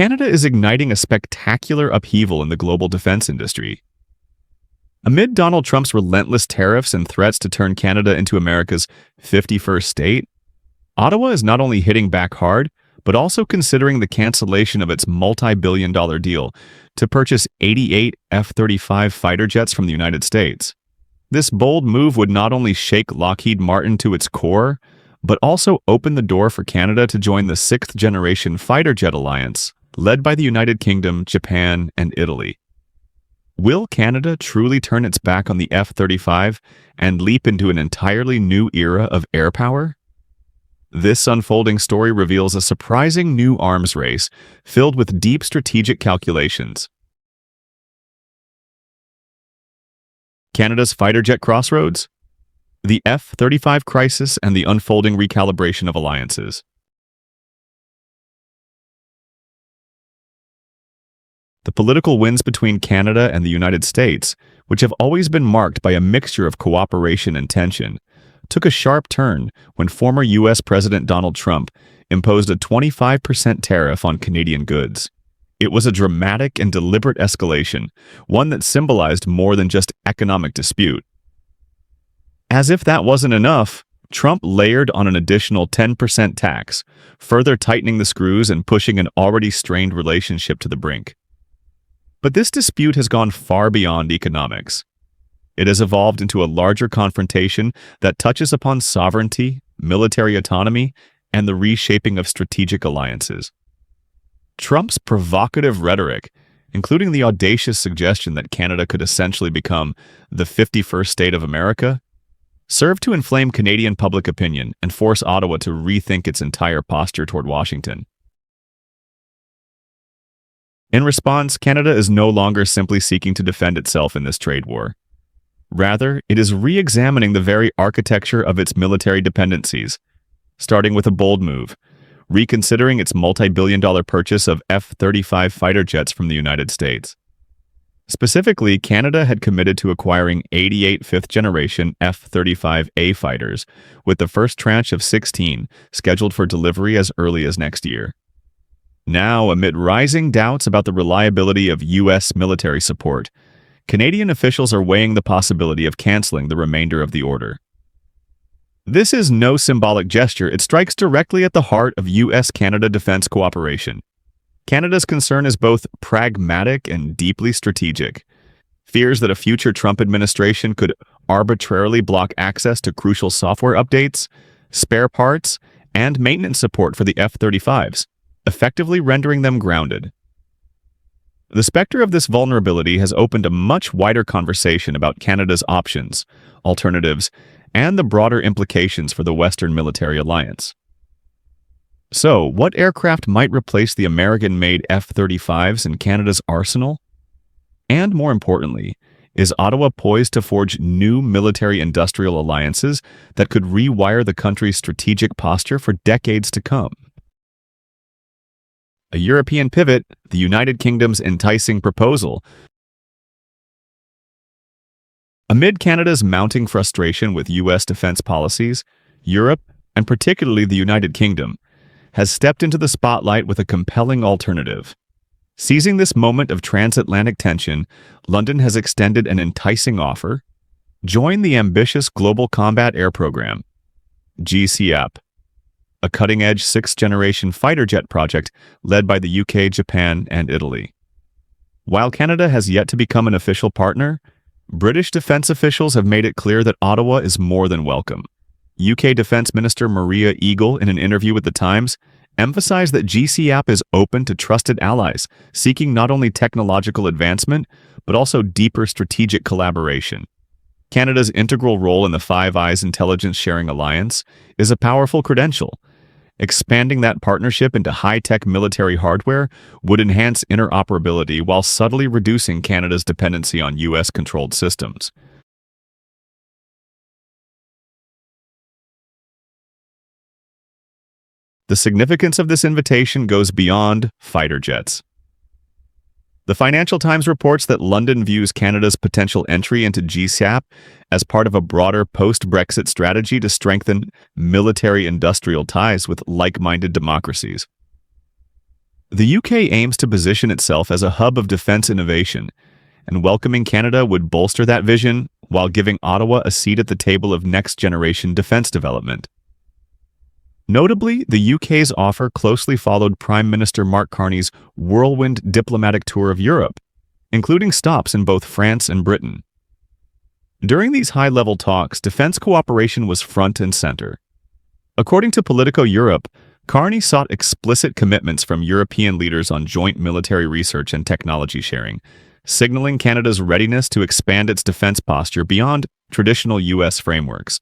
Canada is igniting a spectacular upheaval in the global defense industry. Amid Donald Trump's relentless tariffs and threats to turn Canada into America's 51st state, Ottawa is not only hitting back hard, but also considering the cancellation of its multi-billion-dollar deal to purchase 88 F-35 fighter jets from the United States. This bold move would not only shake Lockheed Martin to its core, but also open the door for Canada to join the sixth-generation fighter jet alliance, led by the United Kingdom, Japan, and Italy. Will Canada truly turn its back on the F-35 and leap into an entirely new era of air power? This unfolding story reveals a surprising new arms race filled with deep strategic calculations. Canada's fighter jet crossroads? The F-35 crisis and the unfolding recalibration of alliances. The political winds between Canada and the United States, which have always been marked by a mixture of cooperation and tension, took a sharp turn when former U.S. President Donald Trump imposed a 25% tariff on Canadian goods. It was a dramatic and deliberate escalation, one that symbolized more than just economic dispute. As if that wasn't enough, Trump layered on an additional 10% tax, further tightening the screws and pushing an already strained relationship to the brink. But this dispute has gone far beyond economics. It has evolved into a larger confrontation that touches upon sovereignty, military autonomy, and the reshaping of strategic alliances. Trump's provocative rhetoric, including the audacious suggestion that Canada could essentially become the 51st state of America, served to inflame Canadian public opinion and force Ottawa to rethink its entire posture toward Washington. In response, Canada is no longer simply seeking to defend itself in this trade war. Rather, it is re-examining the very architecture of its military dependencies, starting with a bold move, reconsidering its multi-billion-dollar purchase of F-35 fighter jets from the United States. Specifically, Canada had committed to acquiring 88 fifth-generation F-35A fighters, with the first tranche of 16 scheduled for delivery as early as next year. Now, amid rising doubts about the reliability of U.S. military support, Canadian officials are weighing the possibility of canceling the remainder of the order. This is no symbolic gesture, it strikes directly at the heart of U.S.-Canada defense cooperation. Canada's concern is both pragmatic and deeply strategic. Fears that a future Trump administration could arbitrarily block access to crucial software updates, spare parts, and maintenance support for the F-35s, effectively rendering them grounded. The specter of this vulnerability has opened a much wider conversation about Canada's options, alternatives, and the broader implications for the Western military alliance. So, what aircraft might replace the American-made F-35s in Canada's arsenal? And more importantly, is Ottawa poised to forge new military-industrial alliances that could rewire the country's strategic posture for decades to come? A European pivot, the United Kingdom's enticing proposal. Amid Canada's mounting frustration with U.S. defense policies, Europe, and particularly the United Kingdom, has stepped into the spotlight with a compelling alternative. Seizing this moment of transatlantic tension, London has extended an enticing offer: join the ambitious Global Combat Air Program, GCAP, a cutting-edge sixth-generation fighter jet project led by the UK, Japan, and Italy. While Canada has yet to become an official partner, British defense officials have made it clear that Ottawa is more than welcome. UK Defense Minister Maria Eagle, in an interview with The Times, emphasized that GCAP is open to trusted allies, seeking not only technological advancement, but also deeper strategic collaboration. Canada's integral role in the Five Eyes intelligence sharing alliance is a powerful credential. Expanding that partnership into high-tech military hardware would enhance interoperability while subtly reducing Canada's dependency on U.S.-controlled systems. The significance of this invitation goes beyond fighter jets. The Financial Times reports that London views Canada's potential entry into GCAP as part of a broader post-Brexit strategy to strengthen military-industrial ties with like-minded democracies. The UK aims to position itself as a hub of defense innovation, and welcoming Canada would bolster that vision while giving Ottawa a seat at the table of next-generation defense development. Notably, the UK's offer closely followed Prime Minister Mark Carney's whirlwind diplomatic tour of Europe, including stops in both France and Britain. During these high-level talks, defense cooperation was front and center. According to Politico Europe, Carney sought explicit commitments from European leaders on joint military research and technology sharing, signaling Canada's readiness to expand its defense posture beyond traditional U.S. frameworks.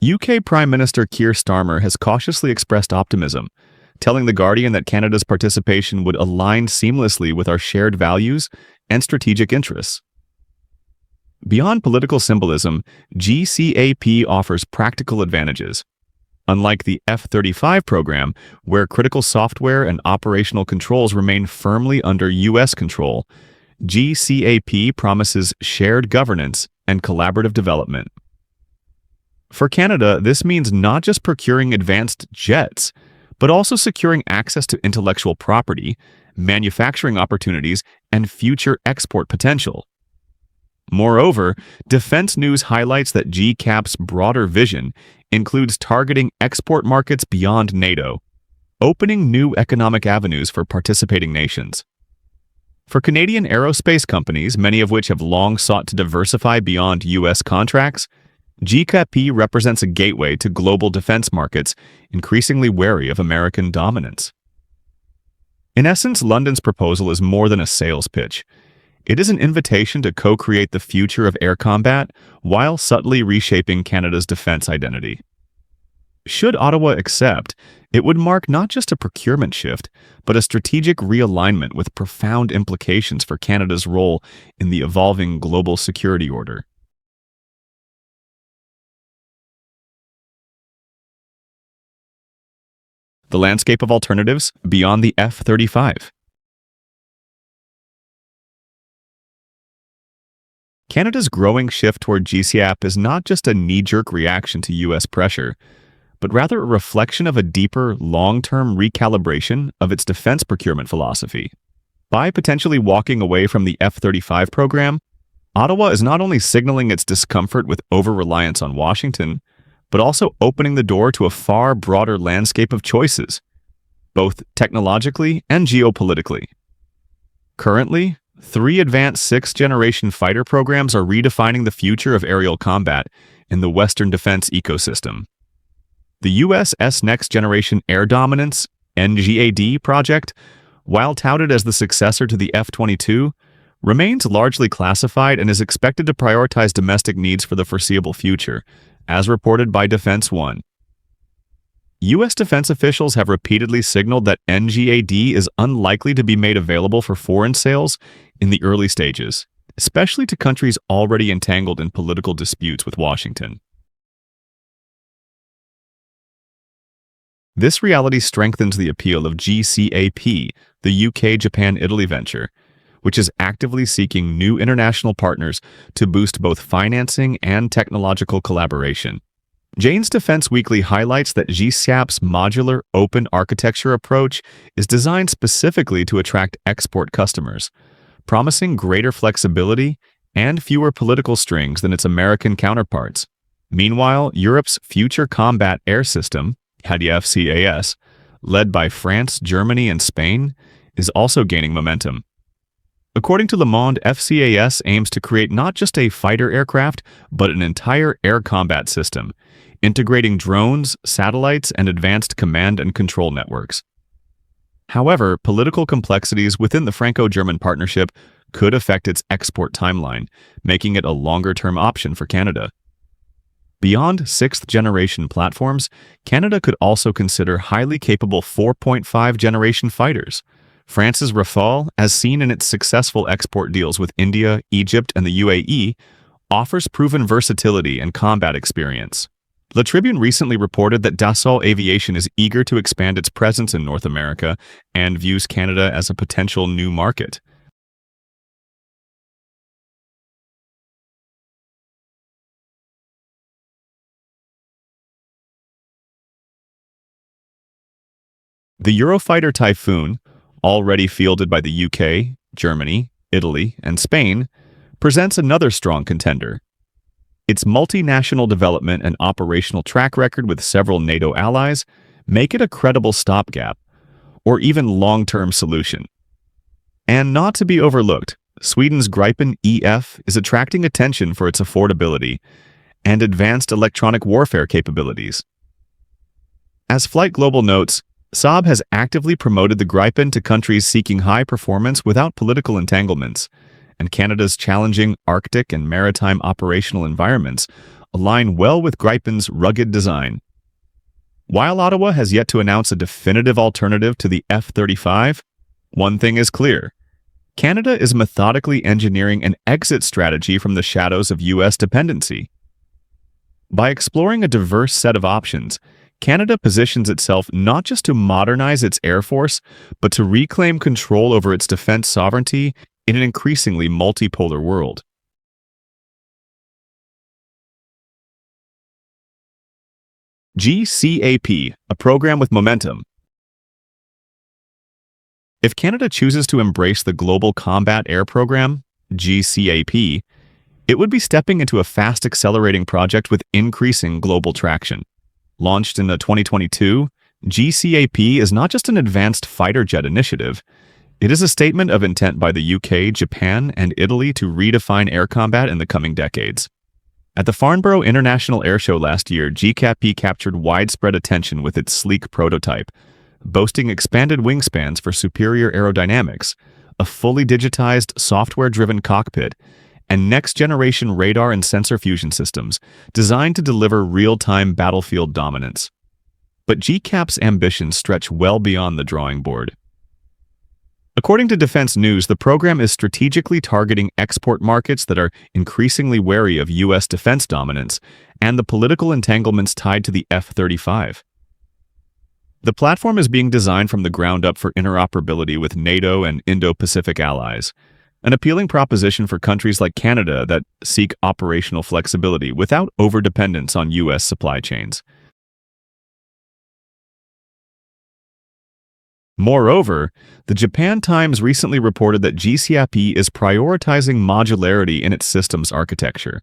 UK Prime Minister Keir Starmer has cautiously expressed optimism, telling The Guardian that Canada's participation would align seamlessly with our shared values and strategic interests. Beyond political symbolism, GCAP offers practical advantages. Unlike the F-35 program, where critical software and operational controls remain firmly under U.S. control, GCAP promises shared governance and collaborative development. For Canada, this means not just procuring advanced jets, but also securing access to intellectual property, manufacturing opportunities, and future export potential. Moreover, Defense News highlights that GCAP's broader vision includes targeting export markets beyond NATO, opening new economic avenues for participating nations. For Canadian aerospace companies, many of which have long sought to diversify beyond U.S. contracts, GCAP represents a gateway to global defense markets increasingly wary of American dominance. In essence, London's proposal is more than a sales pitch. It is an invitation to co-create the future of air combat while subtly reshaping Canada's defense identity. Should Ottawa accept, it would mark not just a procurement shift, but a strategic realignment with profound implications for Canada's role in the evolving global security order. The landscape of alternatives beyond the F-35. Canada's growing shift toward GCAP is not just a knee-jerk reaction to U.S. pressure, but rather a reflection of a deeper, long-term recalibration of its defense procurement philosophy. By potentially walking away from the F-35 program, Ottawa is not only signaling its discomfort with over-reliance on Washington, but also opening the door to a far broader landscape of choices, both technologically and geopolitically. Currently, 3 advanced 6th-generation fighter programs are redefining the future of aerial combat in the Western defense ecosystem. The U.S.'s Next Generation Air Dominance (NGAD) project, while touted as the successor to the F-22, remains largely classified and is expected to prioritize domestic needs for the foreseeable future, as reported by Defense One. U.S. defense officials have repeatedly signaled that NGAD is unlikely to be made available for foreign sales in the early stages, especially to countries already entangled in political disputes with Washington. This reality strengthens the appeal of GCAP, the UK-Japan-Italy venture, which is actively seeking new international partners to boost both financing and technological collaboration. Jane's Defense Weekly highlights that GCAP's modular open architecture approach is designed specifically to attract export customers, promising greater flexibility and fewer political strings than its American counterparts. Meanwhile, Europe's Future Combat Air System, FCAS, led by France, Germany, and Spain, is also gaining momentum. According to Le Monde, FCAS aims to create not just a fighter aircraft, but an entire air combat system, integrating drones, satellites, and advanced command and control networks. However, political complexities within the Franco-German partnership could affect its export timeline, making it a longer-term option for Canada. Beyond 6th-generation platforms, Canada could also consider highly capable 4.5-generation fighters. France's Rafale, as seen in its successful export deals with India, Egypt, and the UAE, offers proven versatility and combat experience. Le Tribune recently reported that Dassault Aviation is eager to expand its presence in North America and views Canada as a potential new market. The Eurofighter Typhoon, already fielded by the UK, Germany, Italy, and Spain, presents another strong contender. Its multinational development and operational track record with several NATO allies make it a credible stopgap, or even long-term solution. And not to be overlooked, Sweden's Gripen EF is attracting attention for its affordability and advanced electronic warfare capabilities. As Flight Global notes, Saab has actively promoted the Gripen to countries seeking high performance without political entanglements, and Canada's challenging Arctic and maritime operational environments align well with Gripen's rugged design. While Ottawa has yet to announce a definitive alternative to the F-35, one thing is clear. Canada is methodically engineering an exit strategy from the shadows of U.S. dependency. By exploring a diverse set of options, Canada positions itself not just to modernize its air force, but to reclaim control over its defense sovereignty in an increasingly multipolar world. GCAP, a program with momentum. If Canada chooses to embrace the Global Combat Air Program, GCAP, it would be stepping into a fast-accelerating project with increasing global traction. Launched in 2022, GCAP is not just an advanced fighter jet initiative. It is a statement of intent by the UK, Japan, and Italy to redefine air combat in the coming decades. At the Farnborough International Air Show last year, GCAP captured widespread attention with its sleek prototype, boasting expanded wingspans for superior aerodynamics, a fully digitized, software-driven cockpit, and next-generation radar and sensor fusion systems designed to deliver real-time battlefield dominance. But GCAP's ambitions stretch well beyond the drawing board. According to Defense News, the program is strategically targeting export markets that are increasingly wary of U.S. defense dominance and the political entanglements tied to the F-35. The platform is being designed from the ground up for interoperability with NATO and Indo-Pacific allies, an appealing proposition for countries like Canada that seek operational flexibility without overdependence on U.S. supply chains. Moreover, the Japan Times recently reported that GCAP is prioritizing modularity in its systems architecture,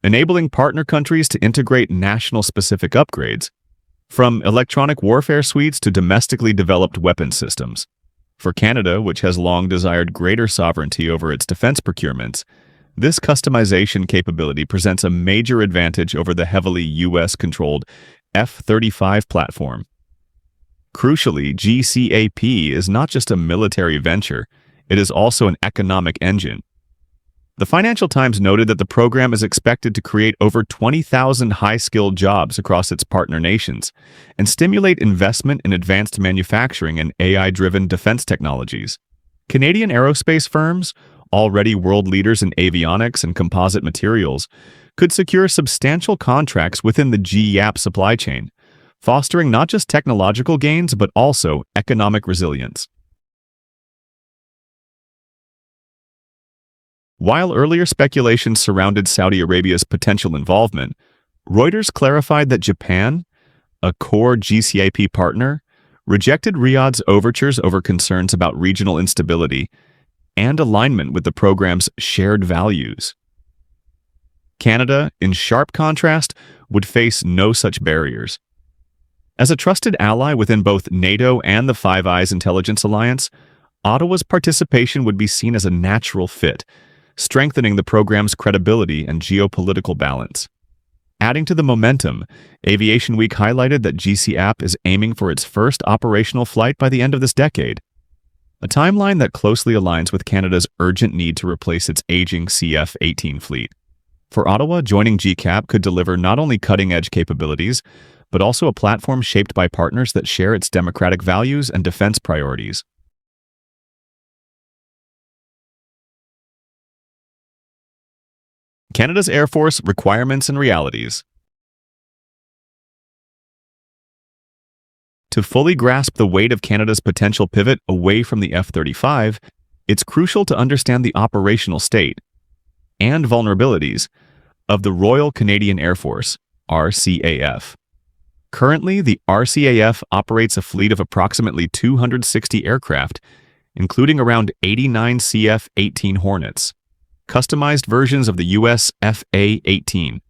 enabling partner countries to integrate national-specific upgrades, from electronic warfare suites to domestically developed weapons systems. For Canada, which has long desired greater sovereignty over its defense procurements, this customization capability presents a major advantage over the heavily U.S.-controlled F-35 platform. Crucially, GCAP is not just a military venture, it is also an economic engine. The Financial Times noted that the program is expected to create over 20,000 high-skilled jobs across its partner nations and stimulate investment in advanced manufacturing and AI-driven defense technologies. Canadian aerospace firms, already world leaders in avionics and composite materials, could secure substantial contracts within the GCAP supply chain, fostering not just technological gains but also economic resilience. While earlier speculations surrounded Saudi Arabia's potential involvement, Reuters clarified that Japan, a core GCAP partner, rejected Riyadh's overtures over concerns about regional instability and alignment with the program's shared values. Canada, in sharp contrast, would face no such barriers. As a trusted ally within both NATO and the Five Eyes intelligence alliance, Ottawa's participation would be seen as a natural fit, strengthening the program's credibility and geopolitical balance. Adding to the momentum, Aviation Week highlighted that GCAP is aiming for its first operational flight by the end of this decade, a timeline that closely aligns with Canada's urgent need to replace its aging CF-18 fleet. For Ottawa, joining GCAP could deliver not only cutting-edge capabilities, but also a platform shaped by partners that share its democratic values and defense priorities. Canada's Air Force requirements and realities. To fully grasp the weight of Canada's potential pivot away from the F-35, it's crucial to understand the operational state and vulnerabilities of the Royal Canadian Air Force, RCAF. Currently, the RCAF operates a fleet of approximately 260 aircraft, including around 89 CF-18 Hornets, customized versions of the U.S. FA-18.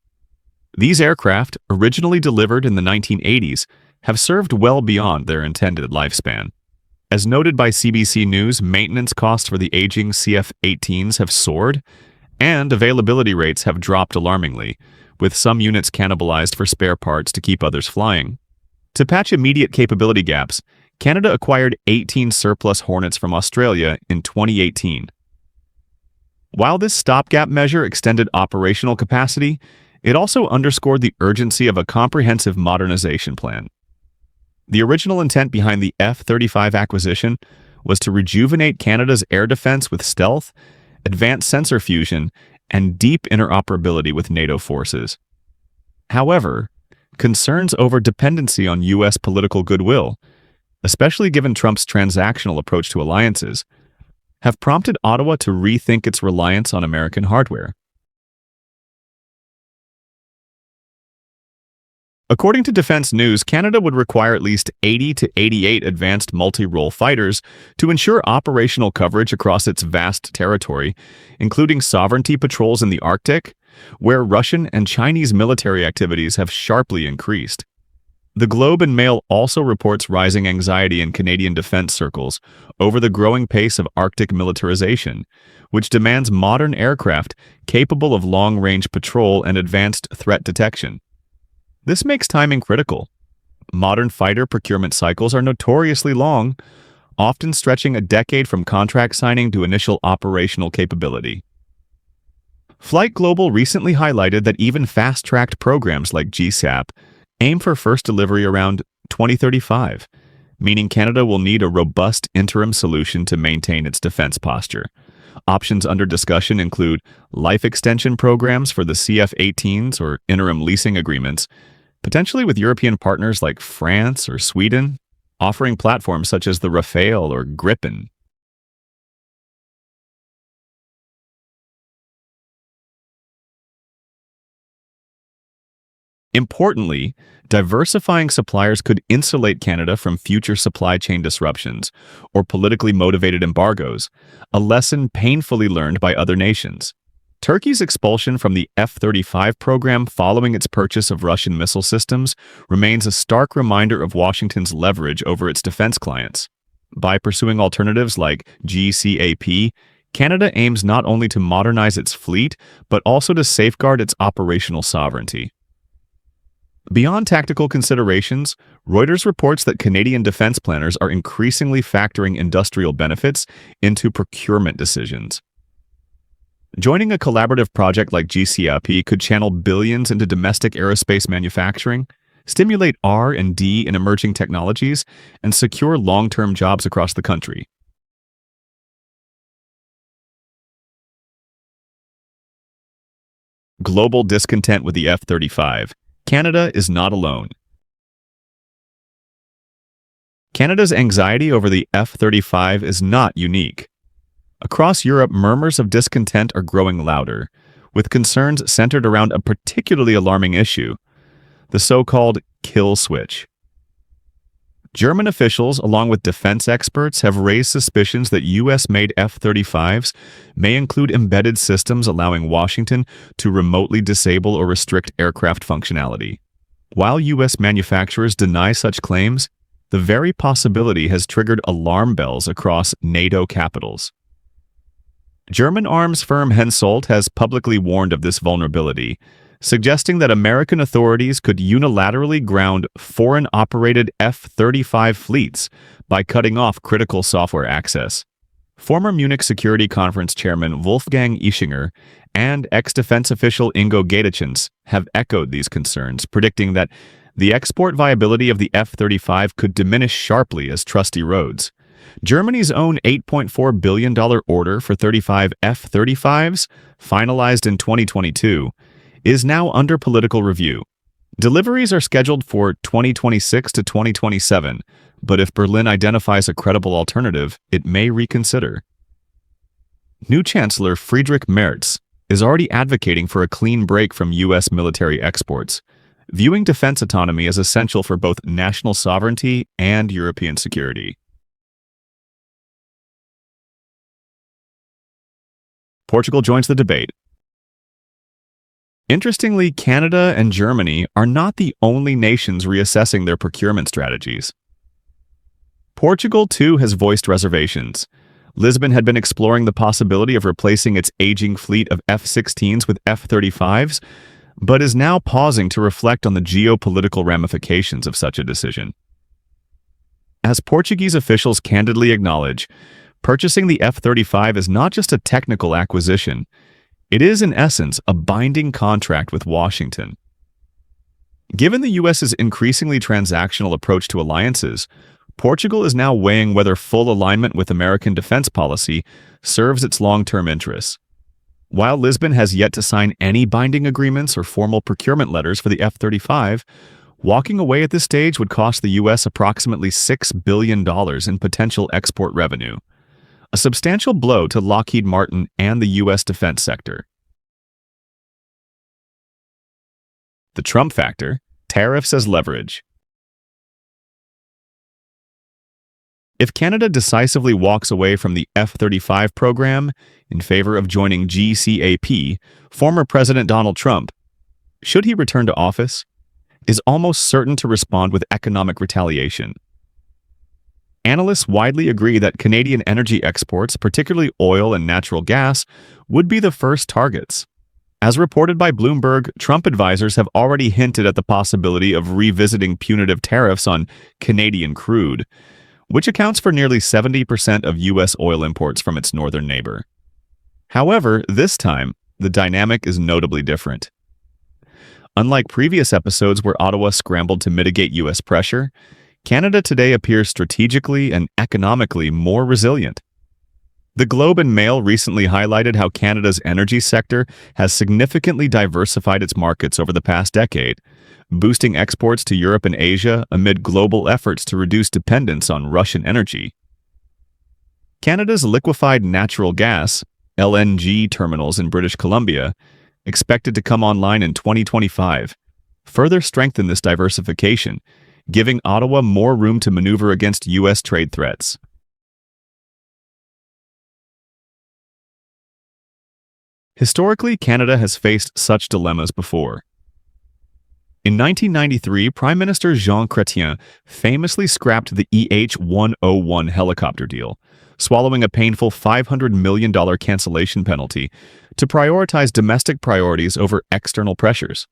These aircraft, originally delivered in the 1980s, have served well beyond their intended lifespan. As noted by CBC News, maintenance costs for the aging CF-18s have soared, and availability rates have dropped alarmingly, with some units cannibalized for spare parts to keep others flying. To patch immediate capability gaps, Canada acquired 18 surplus Hornets from Australia in 2018. While this stopgap measure extended operational capacity, it also underscored the urgency of a comprehensive modernization plan. The original intent behind the F-35 acquisition was to rejuvenate Canada's air defense with stealth, advanced sensor fusion, and deep interoperability with NATO forces. However, concerns over dependency on U.S. political goodwill, especially given Trump's transactional approach to alliances, have prompted Ottawa to rethink its reliance on American hardware. According to Defense News, Canada would require at least 80 to 88 advanced multi-role fighters to ensure operational coverage across its vast territory, including sovereignty patrols in the Arctic, where Russian and Chinese military activities have sharply increased. The Globe and Mail also reports rising anxiety in Canadian defense circles over the growing pace of Arctic militarization, which demands modern aircraft capable of long-range patrol and advanced threat detection. This makes timing critical. Modern fighter procurement cycles are notoriously long, often stretching a decade from contract signing to initial operational capability. Flight Global recently highlighted that even fast-tracked programs like GCAP aim for first delivery around 2035, meaning Canada will need a robust interim solution to maintain its defense posture. Options under discussion include life extension programs for the CF-18s or interim leasing agreements, potentially with European partners like France or Sweden, offering platforms such as the Rafale or Gripen. Importantly, diversifying suppliers could insulate Canada from future supply chain disruptions or politically motivated embargoes, a lesson painfully learned by other nations. Turkey's expulsion from the F-35 program following its purchase of Russian missile systems remains a stark reminder of Washington's leverage over its defense clients. By pursuing alternatives like GCAP, Canada aims not only to modernize its fleet, but also to safeguard its operational sovereignty. Beyond tactical considerations, Reuters reports that Canadian defense planners are increasingly factoring industrial benefits into procurement decisions. Joining a collaborative project like GCAP could channel billions into domestic aerospace manufacturing, stimulate R&D in emerging technologies, and secure long-term jobs across the country. Global discontent with the F-35. Canada is not alone. Canada's anxiety over the F-35 is not unique. Across Europe, murmurs of discontent are growing louder, with concerns centered around a particularly alarming issue, the so-called kill switch. German officials, along with defense experts, have raised suspicions that U.S.-made F-35s may include embedded systems allowing Washington to remotely disable or restrict aircraft functionality. While U.S. manufacturers deny such claims, the very possibility has triggered alarm bells across NATO capitals. German arms firm Hensoldt has publicly warned of this vulnerability, suggesting that American authorities could unilaterally ground foreign-operated F-35 fleets by cutting off critical software access. Former Munich Security Conference chairman Wolfgang Ischinger and ex-defense official Ingo Gaetjens have echoed these concerns, predicting that the export viability of the F-35 could diminish sharply as trust erodes. Germany's own $8.4 billion order for 35 F-35s, finalized in 2022, is now under political review. Deliveries are scheduled for 2026 to 2027, but if Berlin identifies a credible alternative, it may reconsider. New Chancellor Friedrich Merz is already advocating for a clean break from U.S. military exports, viewing defense autonomy as essential for both national sovereignty and European security. Portugal joins the debate. Interestingly, Canada and Germany are not the only nations reassessing their procurement strategies. Portugal, too, has voiced reservations. Lisbon had been exploring the possibility of replacing its aging fleet of F-16s with F-35s, but is now pausing to reflect on the geopolitical ramifications of such a decision. As Portuguese officials candidly acknowledge, purchasing the F-35 is not just a technical acquisition, it is, in essence, a binding contract with Washington. Given the U.S.'s increasingly transactional approach to alliances, Portugal is now weighing whether full alignment with American defense policy serves its long-term interests. While Lisbon has yet to sign any binding agreements or formal procurement letters for the F-35, walking away at this stage would cost the U.S. approximately $6 billion in potential export revenue, a substantial blow to Lockheed Martin and the U.S. defense sector. The Trump factor, tariffs as leverage. If Canada decisively walks away from the F-35 program in favor of joining GCAP, former President Donald Trump, should he return to office, is almost certain to respond with economic retaliation. Analysts widely agree that Canadian energy exports, particularly oil and natural gas, would be the first targets. As reported by Bloomberg, Trump advisors have already hinted at the possibility of revisiting punitive tariffs on Canadian crude, which accounts for nearly 70% of U.S. oil imports from its northern neighbor. However, this time, the dynamic is notably different. Unlike previous episodes where Ottawa scrambled to mitigate U.S. pressure, Canada today appears strategically and economically more resilient. The Globe and Mail recently highlighted how Canada's energy sector has significantly diversified its markets over the past decade, boosting exports to Europe and Asia amid global efforts to reduce dependence on Russian energy. Canada's liquefied natural gas, LNG terminals in British Columbia, expected to come online in 2025, further strengthen this diversification, giving Ottawa more room to maneuver against U.S. trade threats. Historically, Canada has faced such dilemmas before. In 1993, Prime Minister Jean Chrétien famously scrapped the EH-101 helicopter deal, swallowing a painful $500 million cancellation penalty to prioritize domestic priorities over external pressures.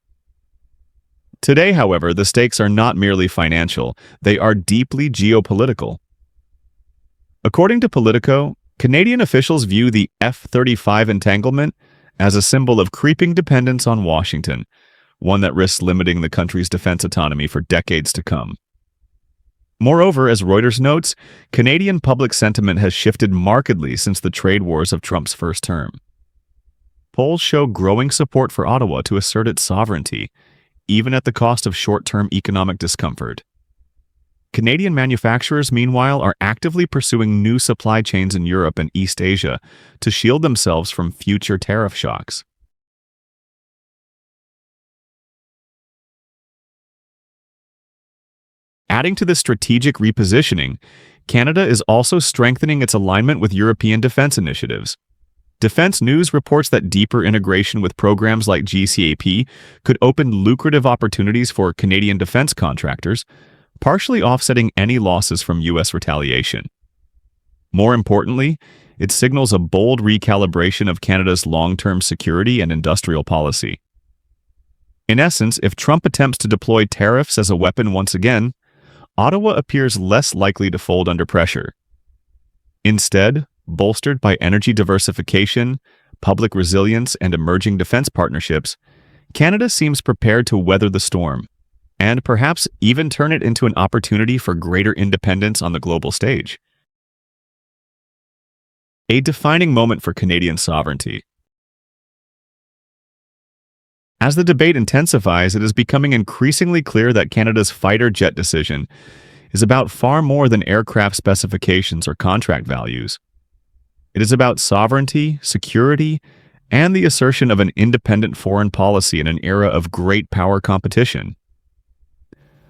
Today, however, the stakes are not merely financial, they are deeply geopolitical. According to Politico, Canadian officials view the F-35 entanglement as a symbol of creeping dependence on Washington, one that risks limiting the country's defense autonomy for decades to come. Moreover, as Reuters notes, Canadian public sentiment has shifted markedly since the trade wars of Trump's first term. Polls show growing support for Ottawa to assert its sovereignty, even at the cost of short-term economic discomfort. Canadian manufacturers, meanwhile, are actively pursuing new supply chains in Europe and East Asia to shield themselves from future tariff shocks. Adding to this strategic repositioning, Canada is also strengthening its alignment with European defense initiatives. Defense News reports that deeper integration with programs like GCAP could open lucrative opportunities for Canadian defense contractors, partially offsetting any losses from U.S. retaliation. More importantly, it signals a bold recalibration of Canada's long-term security and industrial policy. In essence, if Trump attempts to deploy tariffs as a weapon once again, Ottawa appears less likely to fold under pressure. Instead, bolstered by energy diversification, public resilience, and emerging defense partnerships, Canada seems prepared to weather the storm, and perhaps even turn it into an opportunity for greater independence on the global stage. A defining moment for Canadian sovereignty. As the debate intensifies, it is becoming increasingly clear that Canada's fighter jet decision is about far more than aircraft specifications or contract values. It is about sovereignty, security, and the assertion of an independent foreign policy in an era of great power competition.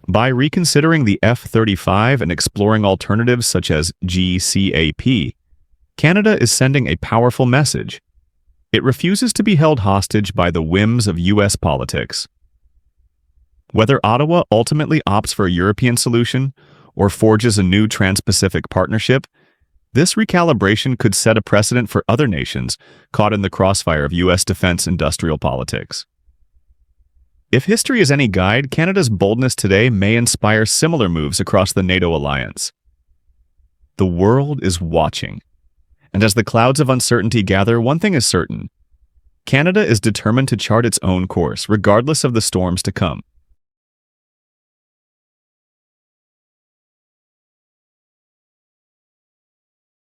By reconsidering the F-35 and exploring alternatives such as GCAP, Canada is sending a powerful message. It refuses to be held hostage by the whims of U.S. politics. Whether Ottawa ultimately opts for a European solution or forges a new Trans-Pacific partnership, this recalibration could set a precedent for other nations caught in the crossfire of U.S. defense industrial politics. If history is any guide, Canada's boldness today may inspire similar moves across the NATO alliance. The world is watching, and as the clouds of uncertainty gather, one thing is certain: Canada is determined to chart its own course, regardless of the storms to come.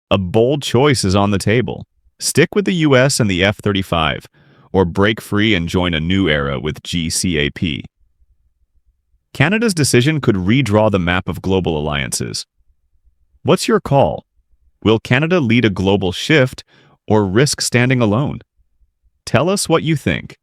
A bold choice is on the table. Stick with the US and the F-35, or break free and join a new era with GCAP. Canada's decision could redraw the map of global alliances. What's your call? Will Canada lead a global shift or risk standing alone? Tell us what you think.